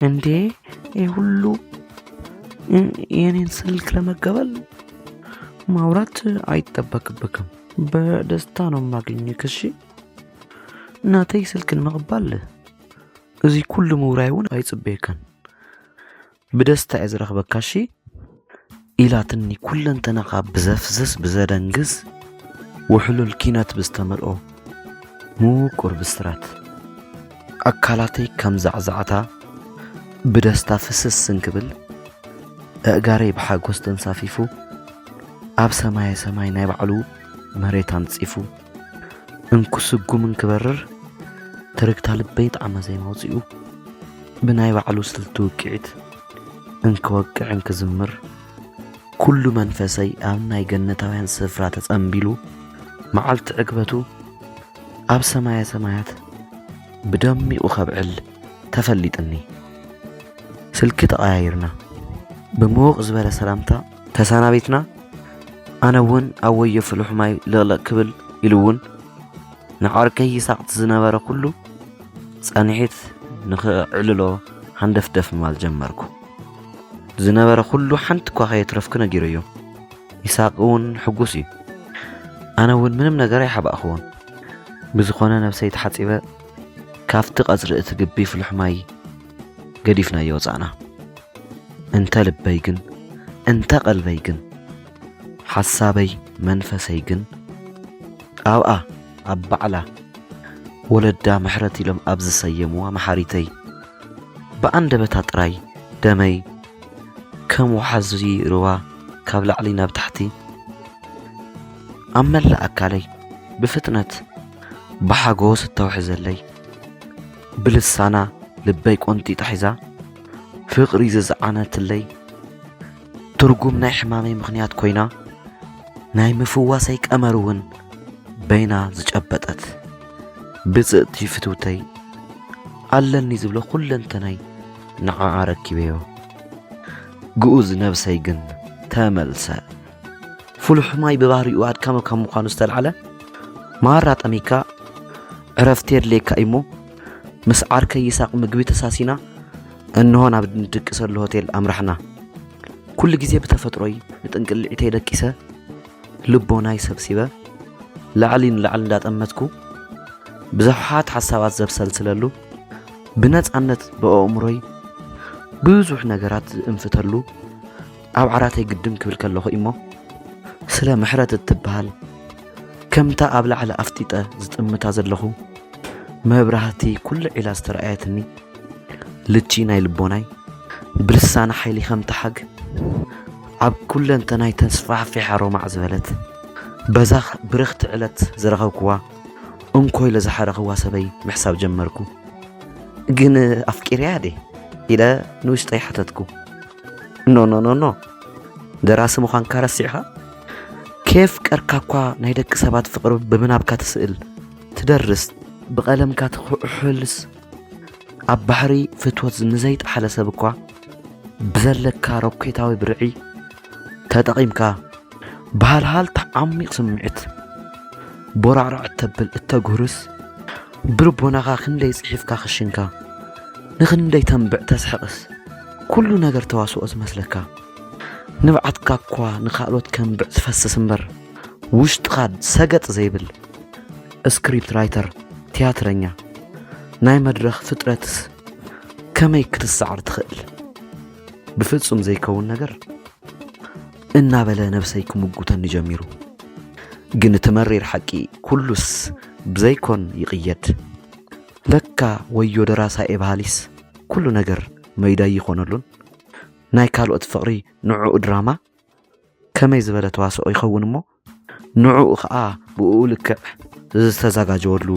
እንዴ ይሄ ሁሉ የኔን ስልክ ለመቀበል ማውራት አይጠበቅብክም። በደስታ ነው ማግኘክ። እሺ እናተይ ስልክን መቅባል እዚ ኩሉ ምውራይውን አይጽበከን በደስታ ያዝረክበካ። እሺ ኢላትኒ ኩለንተናኻ ብዘፍዝስ ብዘደንግዝ ወሕሉል ኪነት ብስተመልኦ ሙቁር ብስራት አካላተይ ከም ዛዕዛዕታ ብደስታ ፍስስ እንክብል እጋረይ ብሓጎስ ተንሳፊፉ ኣብ ሰማይ ናይ ባዕሉ መሬት አንጽፉ እንኩስጉም እንክበርር ትርክታ ልበይ ጣዕመ ዘይማውፅኡ ብናይ ባዕሉ ስልቱ ውቅዒት እንክወቅዕ እንክዝምር ኩሉ መንፈሰይ ኣብ ናይ ገነታውያን ስፍራ ተጸምቢሉ መዓልቲ ዕግበቱ ኣብ ሰማያት ብደሚቁ ኸብዕል ተፈሊጥኒ። ስልኪ ተቀያይርና ብምውቕ ዝበለ ሰላምታ ተሰናቢትና ኣነውን ኣብ ወየ ፍሉሕ ማይ ልቕለቕ ክብል ኢሉውን ንዓርከይ ይሳቅት ዝነበረ ኩሉ ጸኒሒት ንኽዕልሎ ሃንደፍደፍ ማል ጀመርኩ። ዝነበረ ኩሉ ሓንቲ እኳ ከየትረፍኩ ነጊረዮ። ይሳቅ እውን ሕጉስ እዩ። ኣነውን ምንም ነገር ኣይሓባእኽዎን። ብዝኾነ ነብሰይ ተሓፂበ ካፍቲ ቐጽሪ እቲ ግቢ ፍሉሕ ማይ ገዲፍና የወፃእና። እንተ ልበይ ግን እንተ ቀልበይ ግን ሓሳበይ መንፈሰይ ግን ኣብኣ ኣብ ባዕላ ወለዳ ምሕረት ኢሎም ኣብ ዝሰየምዋ መሓሪተይ ብኣንደበታ ጥራይ ደመይ ከም ወሓዚ ሩባ ካብ ላዕሊ ናብ ታሕቲ ኣብ መላእ ኣካለይ ብፍጥነት ብሓጎስ እተውሕዘለይ ብልሳና ልበይ ቆንጢጣ ሒዛ ፍቕሪ ዝዝዓነትለይ ትርጉም ናይ ሕማመይ ምኽንያት ኮይና ናይ ምፍዋሰይ ቀመር እውን በይና ዝጨበጠት ብጽእቲ ፍትውተይ ኣለኒ ዝብሎ ኩለንተናይ ንዓዓ ረኪበዮ። ግኡዝ ነብሰይ ግን ተመልሰ ፍሉሕ ማይ ብባህሪኡ ኣድካመ ካብ ምዃኑ ዝተልዓለ ማራ ጠሚካ ዕረፍቲ የድልየካ እሞ ምስ ዓርከይ ይሳቅ ምግቢ ተሳሲና እንሆ ናብ ንድቅሰሉ ሆቴል ኣምራሕና። ኩሉ ግዜ ብተፈጥሮይ ንጥንቅልዒተይ ደቂሰ ልቦናይ ሰብሲበ ላዕሊ ንላዕሊ እንዳጠመትኩ ብዙሓት ሓሳባት ዘብሰልስለሉ ብነጻነት በአእምሮይ ብዙሕ ነገራት እንፍተሉ ኣብ ዓራተይ ግድም ክብል ከለኹ እሞ ስለ ምሕረት እትበሃል ከምታ ኣብ ላዕሊ ኣፍጢጠ ዝጥምታ ዘለኹ መብራህቲ ኩሉ ዒላ ዝተረኣየትኒ ልቺ ናይ ልቦናይ ብልሳና ሓይሊ ከም ተሓግ ኣብ ኩለንተናይ ተስፋሕፊሓ ሮማዕ ዝበለት በዛኽ ብርኽቲ ዕለት ዝረኸብክዋ እንኮይ ለዝሓረኽዋ ሰበይ ምሕሳብ ጀመርኩ። ግን ኣፍቂርያ ደ ኢለ ንውሽጠይ ሓተትኩ። ኖ ደራሲ ምዃንካ ረሲዕኻ? ኬፍ ቀርካ እኳ ናይ ደቂ ሰባት ፍቕሪ ብምናብካ ትስእል ትደርስ ብቐለምካ ትሕልስ ኣብ ባሕሪ ፍትወት ንዘይጠሓለ ሰብ እኳ ብዘለካ ሮኬታዊ ብርዒ ተጠቒምካ ባህልሃል ተዓሚቕ ስምዒት ቦራዕራዕ እተብል እተጉርስ ብልቦናኻ ክንደይ ጽሒፍካ ክሽንካ ንኽንደይ ተንብዕ ተስሕቕስ ኩሉ ነገር ተዋስኦ ዝመስለካ ንብዓትካ እኳ ንኻልኦት ከንብዕ ዝፈስስ እምበር ውሽጥኻ ሰገጥ ዘይብል ስክሪፕት ራይተር ቲያትረኛ ናይ መድረኽ ፍጥረትስ ከመይ ክትሰዓር ትኽእል? ብፍጹም ዘይከውን ነገር እናበለ ነብሰይ ክምጉተኒ ጀሚሩ። ግን ትመሪር ሓቂ ኩሉስ ብዘይኮን ይቕየድ። ለካ ወዮ ደራሳ ኤባሃሊስ ኩሉ ነገር መይዳ ይኾነሉን ናይ ካልኦት ፍቕሪ ንዑኡ ድራማ ከመይ ዝበለ ተዋስኦ ይኸውን እሞ ንዑኡ ኸዓ ብኡ ልክዕ ዝተዘጋጀወሉ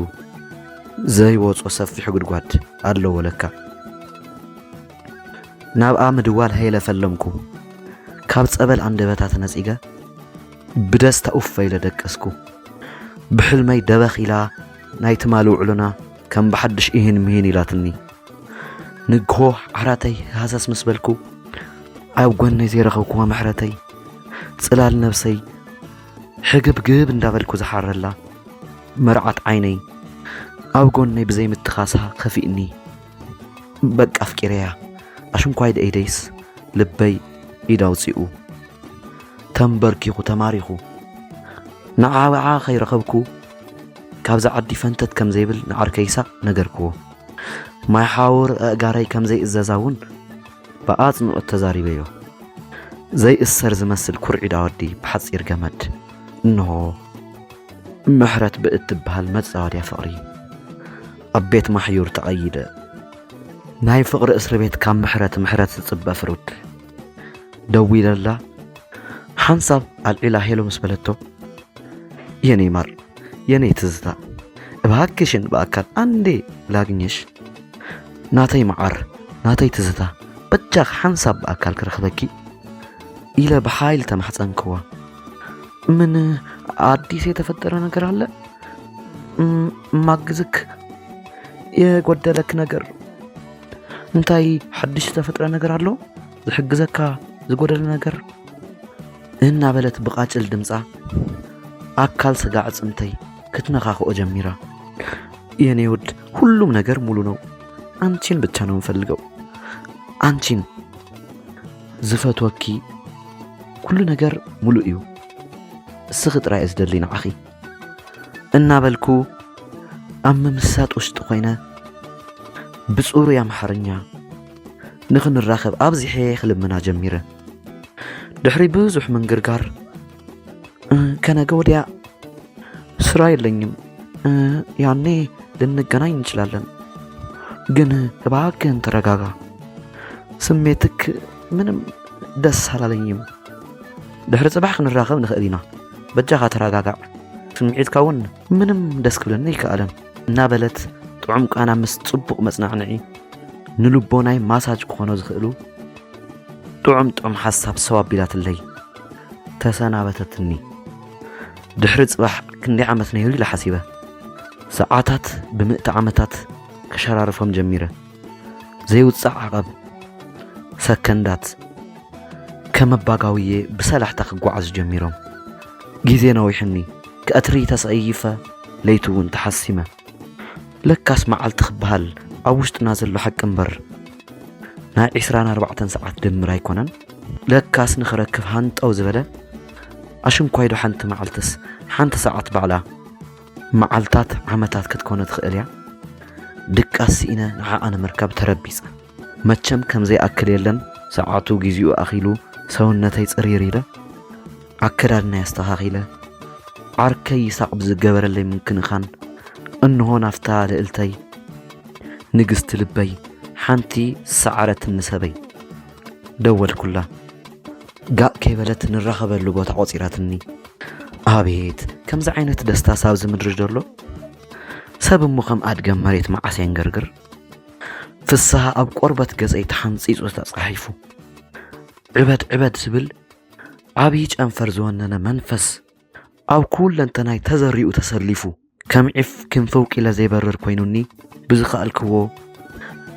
ዘይወጾ ሰፊሕ ጉድጓድ ኣለዎ ለካ። ናብኣ ምድዋል ሃይለ ፈለምኩ። ካብ ጸበል አንደበታት ነጺገ ብደስታ ኡፍ ኢለ ደቀስኩ። ብሕልመይ ደበኽ ኢላ ናይ ትማል ውዕሉና ከም ብሓድሽ ይህን ምሂን ኢላትኒ። ንግሆ ዓራተይ ሃሳስ ምስ በልኩ ኣብ ጐነይ ዘይረኸብኩዋ ምሕረተይ ጽላል ነብሰይ ሕግብግብ እንዳበልኩ ዝሓረላ መርዓት ዓይነይ ኣብ ጐነይ ብዘይ ምትኻሳ ኸፊእኒ። በቃ ኣፍቂረያ أشنكواي دأيديس لبي إداوسيئو تنبركيخو تماريخو نعاوعا خيرخبكو كابزا عدي فنتت كم زيبل نعركيسا نقركو ما يحاور أقاري كم زي إزازاون بقاتنو التزاري بيو زي السر زمسل كرعي داودي بحصير جمد إنه محرت بقت بهالمتزار يا فقري أبيت محيور تقيد ناي فقر إسر بيت كام محرت تصب فرود دوي لله حنصب الإله يلو مسبلتو يني مر يني تزتا بهاكشن بأكل عندي لاقنيش ناتي معر ناتي تزتا بجاخ حنصب بأكل كرخبكي إلى بحايل تمحصن كوا من عادي سيتفطر ነገር አለ ማግዝክ የጎደለክ ነገር እንታይ حدش ተፈጥረ ነገር አለው ዝሕግዘካ ዝጎደለ ነገር እና በለት ብቃጭል ድምጻ አካል ስጋ ጽምተይ ክትነኻኸኦ ጀሚራ የኔ ውድ ሁሉም ነገር ሙሉ ነው አንቺን ብቻ ነው እንፈልገው አንቺን ዝፈትወኪ كل ነገር ሙሉ እዩ ስኽጥ ራእስ ደሊና አኺ እና በልኩ አምምሳጥ ውሽጥ ኮይነ ብጹሩ ያምሐርኛ ንኽንራኸብ ኣብዚሐ ክልምና ጀሚረ ድሕሪ ብዙሕ መንገርጋር ከነገ ወዲያ ስራ የለኝም ያኔ ልንገናኝ እንችላለን ግን እባክህን ተረጋጋ ስሜትክ ምንም ደስ አላለኝም ድሕሪ ጽባሕ ክንራኸብ ንኽእል ኢና በጃኻ ተረጋጋ ስምዒትካ እውን ምንም ደስ ክብለኒ ይከኣለን እና በለት ጥዑም ቃና ምስ ጽቡቕ መጽናዕንዒ ንልቦናይ ማሳጅ ክኾኖ ዝኽእሉ ጥዑም ሓሳብ ሰዋቢላትለይ ተሰናበተትኒ ድሕሪ ጽባሕ ክንደይ ዓመት ነይሩ ኢለ ሓሲበ ሰዓታት ብምእቲ ዓመታት ክሸራርፎም ጀሚረ ዘይውፅዕ ዓቐብ ሰከንዳት ከመባጋውዬ ብሰላሕታ ክጓዓዝ ጀሚሮም ጊዜ ነዊሕኒ كأتري تسقيفة ليتون تحسمة لكاس معلت خبهال أوشت نازل له حق انبر نا 24 ساعات دمر هيكونن لكاس نخركف هانت أو زبلة أشم كويدو حنت معلتس حنت ساعات بعلا معلتات عمتات كتكون تخيليا دكاس إنا نعا أنا مركب تربيس ماتشم كم زي أكل يلن ساعاتو جيزيو أخيلو سونتي تسريريله أكررنا يستهاغيله عركي صعب زجبر اللي ممكن خان إنه نفتح لقلتي نجست لبي حنتي سعرت النسبي دول كلها جاء كيبلت الرغبة اللي جوت عصيرتني أبيت كم زعينة دستا ساوز من رجله سبب مخم أدجم مريت مع عسين جرجر في الساعة أب قربة جزئت حنصيص وتصحيفه عبد سبل عبيج أنفرزواننا منفس أو كل أنتناي تزري وتسلفو كم عف كم فوق إلى زي برر كوينوني بزخاء الكوو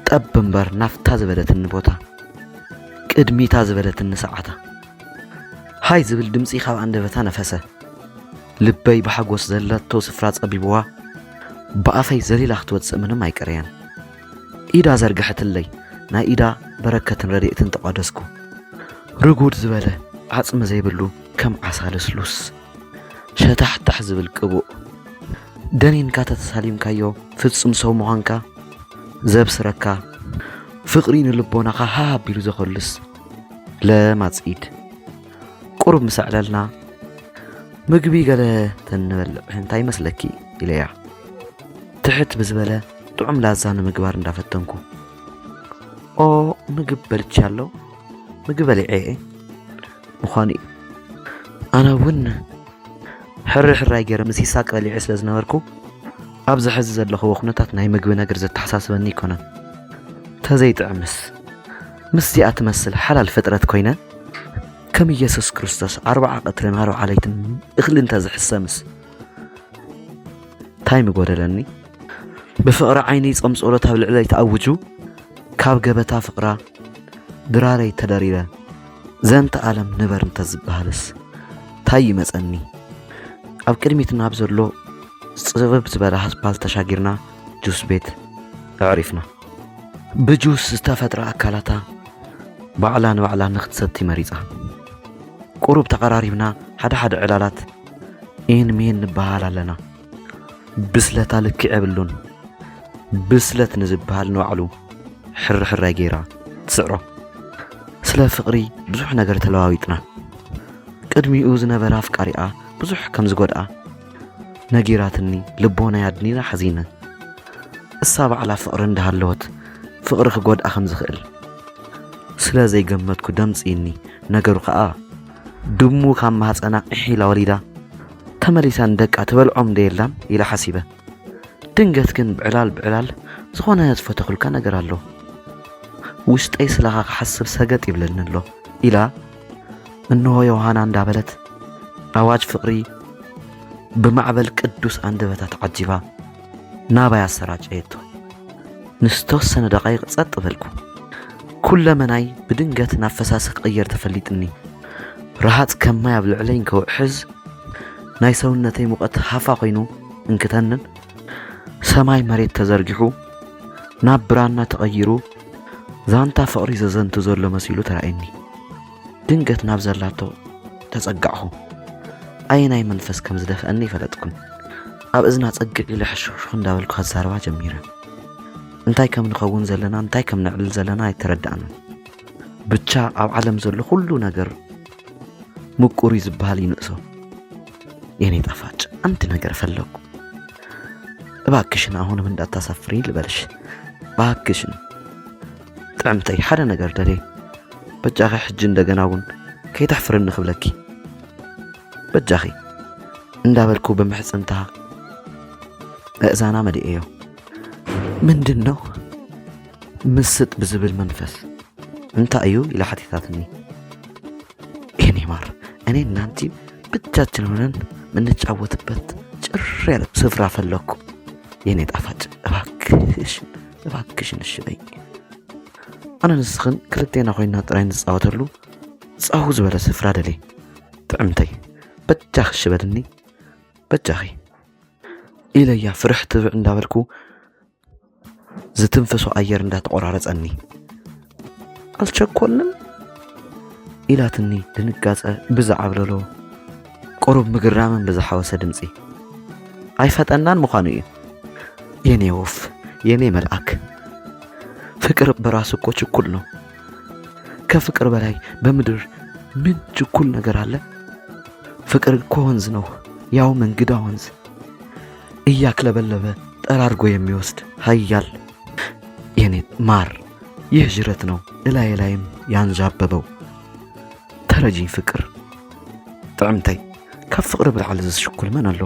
تأبنبر نفت تازبلت النبوتا كدمي تازبلت النساعتا هاي زبل دمسي خاو عند بتا نفسه لبي بحقوس زلت توصف راس أبيبوا بقافي زليل أختوات سأمنو ماي كريان إيدا زرقحت اللي نا إيدا بركة رديئة تقادسكو رقود زبالة عصم زي بلو كم عسال سلوس شتح تحزب الكبو دنين كاتا تساليم كايو فتصم سو مهانكا زب سركا فقرين اللبونا ها بيلو زخلص لا ما تسيد قرب مسعللنا مقبي قاله تنبل هنتاي مسلكي إليا تحت بزبالة طعم لازان مقبار ندافتنكو او مقبل تشالو مقبل ايه مخاني انا ون حر يجرى مسي ساق اللي عسل زنوركو أبز حز اللي هو خنتات ناي مقبل نقر زت حساسبني كنا تزيت عمس مسي أتمثل حلال فترة كوينة كم يسوس كريستوس 4 قطر نارو عليتن اخل انت زح السمس تايم قوللني بفقر عيني صم صورتها بالعلي تأوجو كاب جبتها فقرة دراري تداريلا زنت عالم نبر متزبهالس تاي مسأني أب كلمة نابزلو صغب زبالة حسبال تشاجرنا جوس بيت عرفنا بجوس استفترة أكلاتها ባዕላን ባዕላን ንኽትሰቲ መሪፃ ቁሩብ ተቐራሪብና ሓደ ዕላላት ኢን ሜን ንበሃል ኣለና ብስለታ ልክዕ የብሉን ብስለት ንዝበሃል ንባዕሉ ሕርሕራይ ገይራ ትስዕሮ ስለ ፍቕሪ ብዙሕ ነገር ተለዋዊጥና ቅድሚኡ ዝነበረ ኣፍቃሪኣ ብዙሕ ከም ዝጎድኣ ነጊራትኒ ልቦና ያድኒና ሓዚነ እሳ ባዕላ ፍቕሪ እንዳሃለወት ፍቕሪ ክጎድኣ ከም ዝኽእል ስለ ዘይገመትኩ ደምፂኒ ነገሩ ከዓ ድሙ ካብ ማህፀና ኢሒላ ወሊዳ ተመሊሳን ደቃ ትበልዖም ደየላን ኢላ ሓሲበ ድንገት ግን ብዕላል ዝኾነ ዝፈተኹልካ ነገር ኣሎ ውሽጠይ ስለኻ ክሓስብ ሰገጥ ይብለኒ ኣሎ ኢላ እንሆ ዮሃና እንዳበለት ኣዋጅ ፍቕሪ ብማዕበል ቅዱስ አንደበታት ዓጂባ ናባይ ኣሰራጨየቶ ንስተወሰነ ደቃይቕ ጸጥ በልኩ ኩለመናይ ብድንገት ናብ ፈሳሲ ክቕየር ተፈሊጥኒ ረሃፅ ከማይ ኣብ ልዕለይን ከውሕዝ ናይ ሰውነተይ ሙቐት ሃፋ ኮይኑ እንክተንን ሰማይ መሬት ተዘርጊሑ ናብ ብራና ተቐይሩ ዛንታ ፍቕሪ ዘዘንቱ ዘሎ መሲሉ ተራእየኒ ድንገት ናብ ዘላቶ ተጸጋዕኹ ኣየናይ መንፈስ ከም ዝደፍአኒ ይፈለጥኩን ኣብ እዝና ጸግዕ ኢለ ሕሹኽሹኽ እንዳበልኩ ከዛረባ ጀሚረ እንታይ ከም ንኸውን ዘለና እንታይ ከም ንዕልል ዘለና ኣይተረዳእንን ብቻ ኣብ ዓለም ዘሎ ኩሉ ነገር ምቁር ዝበሃል ይንእሶ የኔ ጣፋጭ አንድ ነገር ፈለኩ እባክሽን አሁንም እንዳታሳፍሪ ልበልሽ እባክሽን ጥዕምተይ ሓደ ነገር ደለይ በጃኺ ሕጂ እንደገና እውን ከይተሕፍርኒ ክብለኪ በጃኺ እንዳበልኩ በምሕፅንታ እእዛና መዲእዮ ምንድን ነው ምስጥ ብዝብል መንፈስ እንታይ እዩ ኢላ ሓቲታትኒ የኔ ማር እኔ እናንቺ ብቻችን ሆነን ምንጫወትበት ጭር ያለ ስፍራ ፈለኩ የኔ ጣፋጭ እባክሽን እሺ በይ ኣነ ንስኽን ክልቴና ኮይና ጥራይ ንፃወተሉ ፃሁ ዝበለ ስፍራ ደለይ ጥዕምተይ በጃኺ እሺ በልኒ በጃኺ ኢለያ ፍርሕ ትብዕ እንዳበልኩ ዝትንፈሶ ኣየር እንዳተቆራረፀኒ አልቸኮልንም ኢላትኒ ድንጋጸ ብዛዓብለሎ ቁሩብ ምግራምን ብዝሓወሰ ድምፂ ኣይፈጠናን ምዃኑ እዩ የኔ ወፍ የኔ መልአክ ፍቅር በራሱ እኮ ችኩል ነው ከፍቅር በላይ በምድር ምን ችኩል ነገር አለ ፍቅር እኮ ወንዝ ነው ያው መንግዳ ወንዝ እያክለበለበ ጠራርጎ የሚወስድ ሀያል የኔ ማር ይህ ጅረት ነው እላይ ላይም ያንዣበበው ተረጂኝ ፍቅር ጥዕምተይ ካብ ፍቅሪ ብልዓል ዝሽኩል መን ኣሎ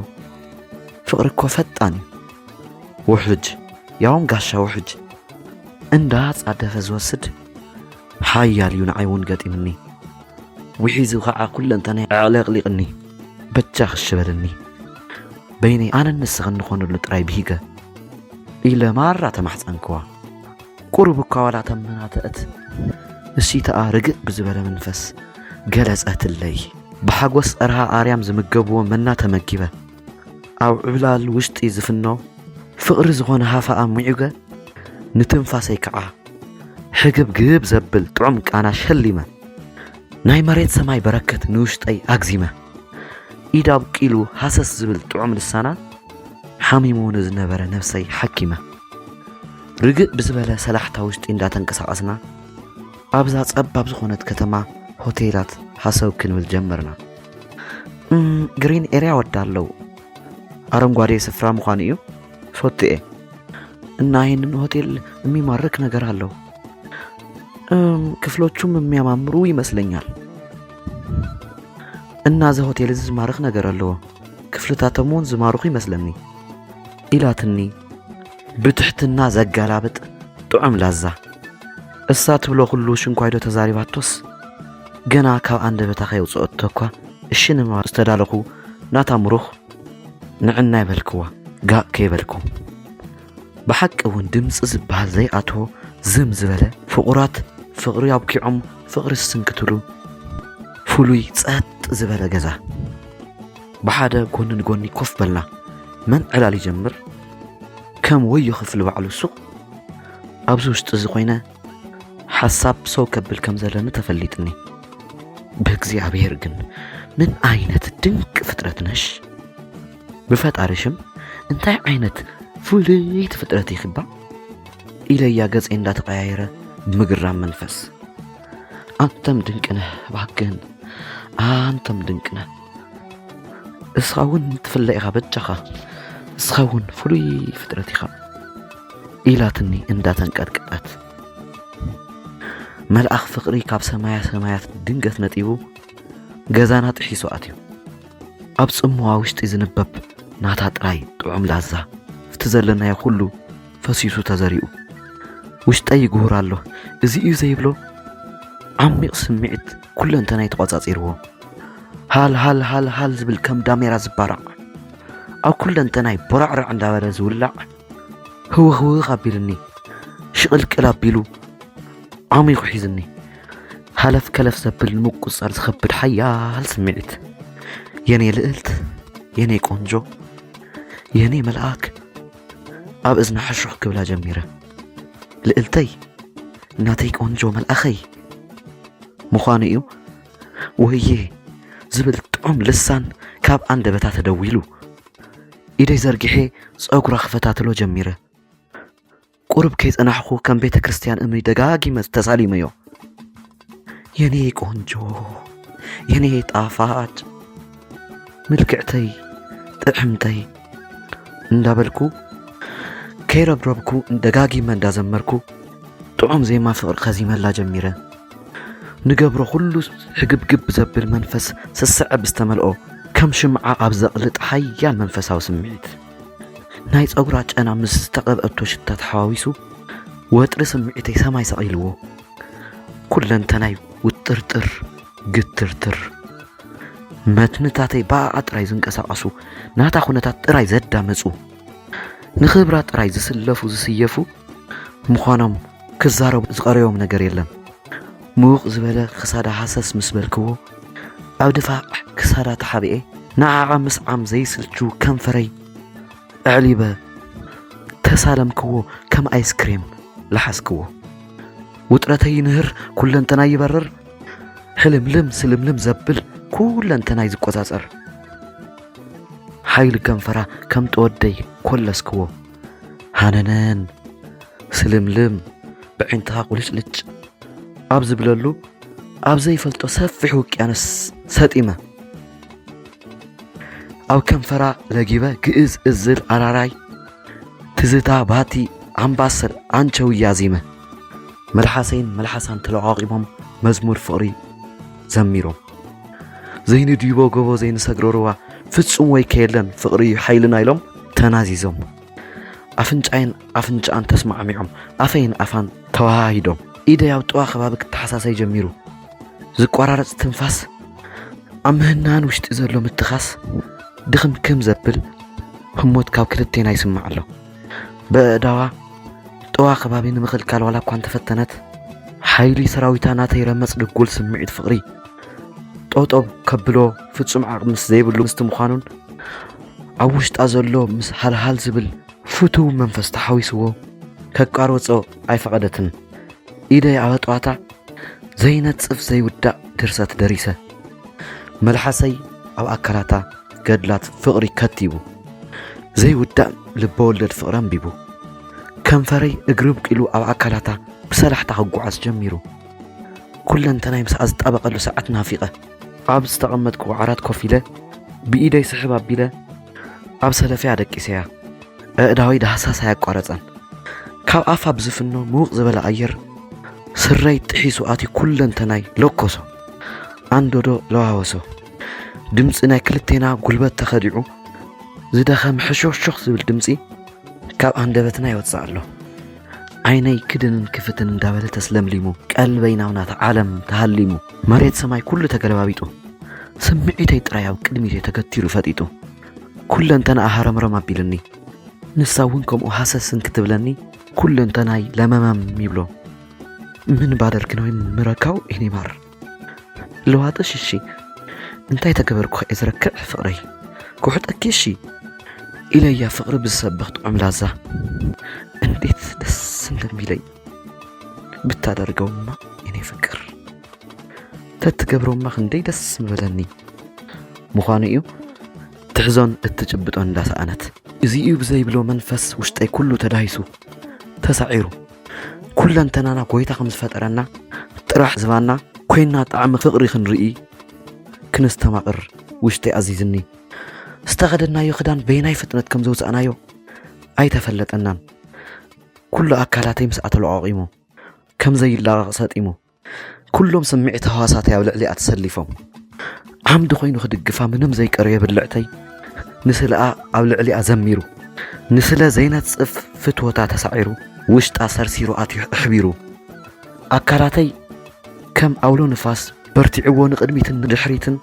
ፍቅሪ እኮ ፈጣን ውሕጅ ያውም ጋሻ ውሕጅ እንዳጻደፈ ዝወስድ ሓያል እዩ ንዓይ እውን ገጢምኒ ውሒዙ ከዓ ኩለንተናይ ኣዕለቕሊቕኒ በጃኺ እሺ በልኒ በይነይ ኣነ ንስኽን ንኾንሉ ጥራይ ብሂገ ኢለ ማራ ተማሕፀንክዋ ቁሩብ እኳ ዋላ ተመናተአት እሲተኣ ርግእ ብዝበለ መንፈስ ገለጸትለይ ብሓጎስ ጸርሃ ኣርያም ዝምገብዎ መና ተመጊበ ኣብ ዕብላል ውሽጢ ዝፍኖ ፍቕሪ ዝኾነ ሃፋኣ ሙዑገ ንትንፋሰይ ከዓ ሕግብግብ ዘብል ጥዑም ቃና ሸሊመ ናይ መሬት ሰማይ በረከት ንውሽጠይ ኣግዚመ ኢዳ ብቂሉ ሃሰስ ዝብል ጥዑም ልሳና ሓሚሙ ንዝነበረ ነፍሰይ ሓኪመ ርግእ ብዝበለ ሰላሕታ ውሽጢ እንዳተንቀሳቐስና ኣብዛ ጸባብ ዝኾነት ከተማ ሆቴላት ሓሰብ ክንብል ጀመርና ግሪን ኤርያ ወዳለው አረንጓዴ ስፍራ ምዃኑ እዩ ፎትኤ እና ይህንን ሆቴል የሚማርክ ነገር አለው ክፍሎቹም የሚያማምሩ ይመስለኛል እና ዘ ሆቴል ዝማርክ ነገር አለው ክፍልታተሙን ዝማርኩ ይመስለኒ ኢላትኒ ብትሕትና ዘጋላብጥ ጥዑም ላዛ እሳ ትብሎ ኩሉ ሽንኳይዶ ተዛሪባቶስ ገና ካብ አንደበታ ከይውፅኦቶ እኳ እሺ ንማር ዝተዳለኹ ናታ ምሩኽ ንዕና ይበልክዋ ጋእ ከይበልኩ ብሓቂ እውን ድምፂ ዝበሃል ዘይኣትዎ ዝም ዝበለ ፍቑራት ፍቕሪ ኣብኪዖም ፍቕሪ ዝስንክትሉ ፍሉይ ጸጥ ዝበለ ገዛ ብሓደ ጎኒ ንጎኒ ኮፍ በልና መን ዕላል ይጀምር ከም ወዮ ክፍሊ ባዕሉ ሱቕ ኣብዚ ውሽጢ እዚ ኮይነ حساب سو كبل كم زلنا تفليتني بكزي عبيرجن من عينة دنك فترتنش بفتعرشم انتي عينة فوليت فترتي خبا إلى ياجز إن لا تغير بمجرم منفس أنتم دنكنا باكن أنتم دنكنا اسخاون تفلي غابت جخا اسخاون فولي فترتي خا إلى تني إن دا تنكتكت ملأخ فقري كاب سمايات دنقت نتيبو جزانات حيسو أتيو أبس أموا وشت إذنبب ناتات راي طعم لازا فتزلنا يخلو فسيسو تزاريو وشت أي جهور الله إزي زيبلو عميق سمعت كل انتنا يتقاطع يروه هال زبل كم داميرا زبارع أو كل انتنا برعرع عند ورز ولع هو غابيلني شغل كلاب بيلو عميق حيزني هلف كلف زبل المقص أرزخبد حيال سمعت ياني لقلت ياني كونجو ياني ملآك أب إذن حشرح كبلا جميرة لقلتي ناتي كونجو ملأخي مخانئيو وهي زبل طعم لسان كاب عند بتاعت دويلو إيدي زرقحي صقرا خفتاتلو جميرة قرب كيز أنا حقو كان بيت كريستيان أمري دقاقي مستسالي ميو ياني كونجو ياني طافات ملكعتي طعمتي اندابلكو كيربربكو دقاقي من دازمركو طعم زي ما فقر خزيمة لا جميرة نقبرو كله حقب زبل منفس سسعب استملقو كم شمعة أبزقلت حيال منفسها وسمعت نايت أقراج أنا مستقب أبتو شتات حواويسو واتر سمعتي سماي سقيلوو كل انتناي وترتر قترتر متنتاتي باعت راي زنقساقسو ناتا خونتات راي زدا مصو نخبرات راي زسلفو زسيفو مخانم كزارو زقريوم نجر يلم موق زبالة خسادة حساس مسبلكو أو دفاع كسادة تحابئي نعا مس عم زي سلجو كم فري أعليبا تسالمكو كم آيس كريم لحسكو وطرتي نهر كل انتنا يبرر حلم سلم زبل كل انتنا يزقوزازر حيل كم فرا كم تودي كل سكو هاننان سلم بعينتها قولش أبز بلالو أبز يفلتو سفح وكيانس ساتيمة أو كم فرا لجيبه كإز الزر أراراي تزتا باتي عم باصر عنشو يازيمة ملحسان تلعاقبهم مزمور فقري زميرهم زين ديبو قبو زين سقروروا فتسون ويكيلن فقري حيلنا يلوم تنازيزهم أفنجان تسمع معهم أفين أفان تواهيدهم إيدا يوتوا خبابك تحساسي جميرو زقوارارت تنفاس أمهنان وشت إزرلو متخاس دخم كم زبل هموت كاو كلتين يسمع له بأدوا طوا خبابي نمخل كال ولا كوان تفتنت حيلي سراويتانا تيرمس لقول سمعت فقري طوطو كبلو فتسم عقمس زيبلو مستمخانون عوشت أزلو مس هال زبل فتو منفس تحاويسوو كقاروصو أي فقدتن إيدي عوطواتا زينت صف زي ودا درسات دريسة ملحسي أو أكلاتا قدلات فقري كتيبو زي ودا لبولد فقران بيبو كم فري اقرب كيلو أو أكلاتا بسلح تحقوعاس جميرو كل انتنا يمس أزطابق له ساعات نافقة أب استقمتكو عرات كوفيلة بإيدي سحبا بيلة أب سلفي عدك إسيا أداوي دهساسا يقارتان كاب أفا بزفنو موق زبال أير سري تحيسو آتي كل انتناي لوكوسو عندو لوهاوسو دمسنا كلتنا قلبات تخدعو زدخا محشوش شخص بالدمسي كاب عندبتنا يوتصار له عيني كدن كفتن دابل تسلم ليمو قلبينا ونات عالم تهليمو مريت سماي كل تقلبابيتو سمعيتي تراياو قدميتي تكتيرو فاتيتو كل انتنا أهرم رما بيلني نساونكم وحاسس كتبلني كل انتناي لمامام ميبلو من بعدر كنوين مركاو إني مار لو هذا الشي انتي تكبركو إزركع فقري كوحد أكيشي إلي فقر بالسبخت عملازة انديت دس سندم بيلي ብታደርገውማ የኔ ፍቅር ተትገብሮማ ክንደይ ደስ ምበለኒ ምዃኑ እዩ ትሕዞን እትጭብጦን እንዳሰኣነት እዚኡ ብዘይብሎ መንፈስ ውሽጠይ ኩሉ ተዳሂሱ ተሳዒሩ ኩለንተናና ጎይታ ከም ዝፈጠረና ጥራሕ ዝባና ኮይና ጣዕሚ ፍቕሪ ክንርኢ ክንስተማቕር ውሽጠይ ኣዚዝኒ ዝተኸደናዮ ክዳን በይናይ ፍጥነት ከም ዘውፅኣናዮ ኣይተፈለጠናን ኩሉ ኣካላተይ ምስ ኣተለዓቂሙ ከም ዘይላቐቕ ሰጢሙ ኩሎም ስምዒት ህዋሳተይ ኣብ ልዕሊኣ ተሰሊፎም ዓምዲ ኮይኑ ክድግፋ ምንም ዘይቀርዮ ብልዕተይ ንስለኣ ኣብ ልዕሊኣ ዘሚሩ ንስለ ዘይነጽፍ ፍትወታ ተሳዒሩ ውሽጣ ሰርሲሩ ኣትዩ ኣሕቢሩ ኣካላተይ ከም ኣውሎ ንፋስ በርቲዕዎ ንቕድሚትን ንድሕሪትን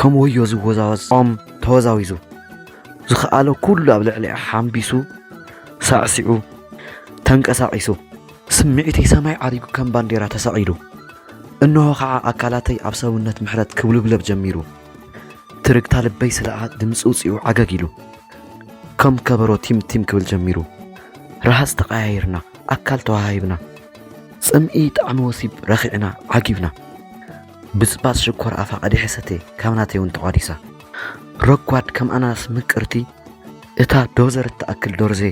ከም ወዮ ዝወዛወዝ ኦም ተወዛዊዙ ዝኸኣሎ ኩሉ ኣብ ልዕሊኣ ሓምቢሱ ሳዕሲዑ ተንቀሳቒሱ ስምዒተይ ሰማይ ዓሪጉ ከም ባንዴራ ተሰቒሉ እንሆ ከዓ ኣካላተይ ኣብ ሰውነት ምሕረት ክብልብለብ ጀሚሩ ትርግታ ልበይ ስለኣ ድምፂ ውፅኡ ዓገጊሉ ከም ከበሮ ቲምቲም ክብል ጀሚሩ ረሃስ ተቐያይርና ኣካል ተዋሃይብና ጽምኢ ጣዕሚ ወሲብ ረኺዕና ዓጊብና ብፅባፅ ሽኮር ኣፋ ቀዲሐ ሰተ ካብ ናተይ እውን ተቋዲሳ ረጓድ ከም ኣናስ ምቅርቲ እታ ዶዘር እትኣክል ዶርዜ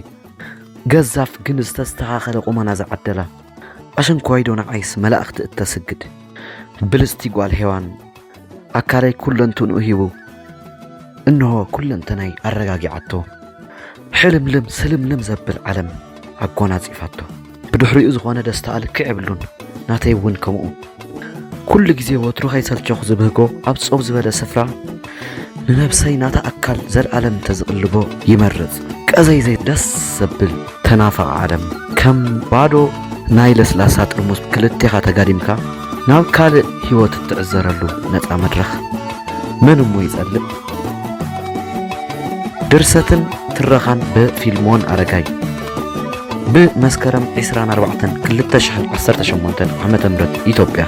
ገዛፍ ግን ዝተስተኻኸለ ቁመና ዝዓደላ ኣሸንኳይዶ ንዓይስ መላእኽቲ እተስግድ ብልስቲ ጓል ሄዋን ኣካለይ ኩለንቱን ሂቡ እንሆ ኩለንተናይ ኣረጋጊዓቶ ሕልምልም ስልምልም ዘብል ዓለም ኣጎናጺፋቶ ብድሕሪኡ ዝኾነ ደስታ ልክዕ የብሉን ናተይ እውን ከምኡ ኩሉ ግዜ ወትሩ ከይሰልቸኹ ዝብህጎ ኣብ ጾብ ዝበለ ስፍራ ንነብሰይ ናታ ኣካል ዘለዓለም ተዝቕልቦ ይመርጽ ቀዘይ ዘይ ደስ ዘብል ተናፋቕ ዓለም ከም ባዶ ናይ ለስላሳ ጥርሙስ ክልቴኻ ተጋዲምካ ናብ ካልእ ህይወት እትዕዘረሉ ነፃ መድረኽ ምን እሞ ይጸልእ ድርሰትን ትረኻን ብፊልሞን ኣረጋይ ብመስከረም 24 2018 ዓመተ ምህረት ኢትዮጵያ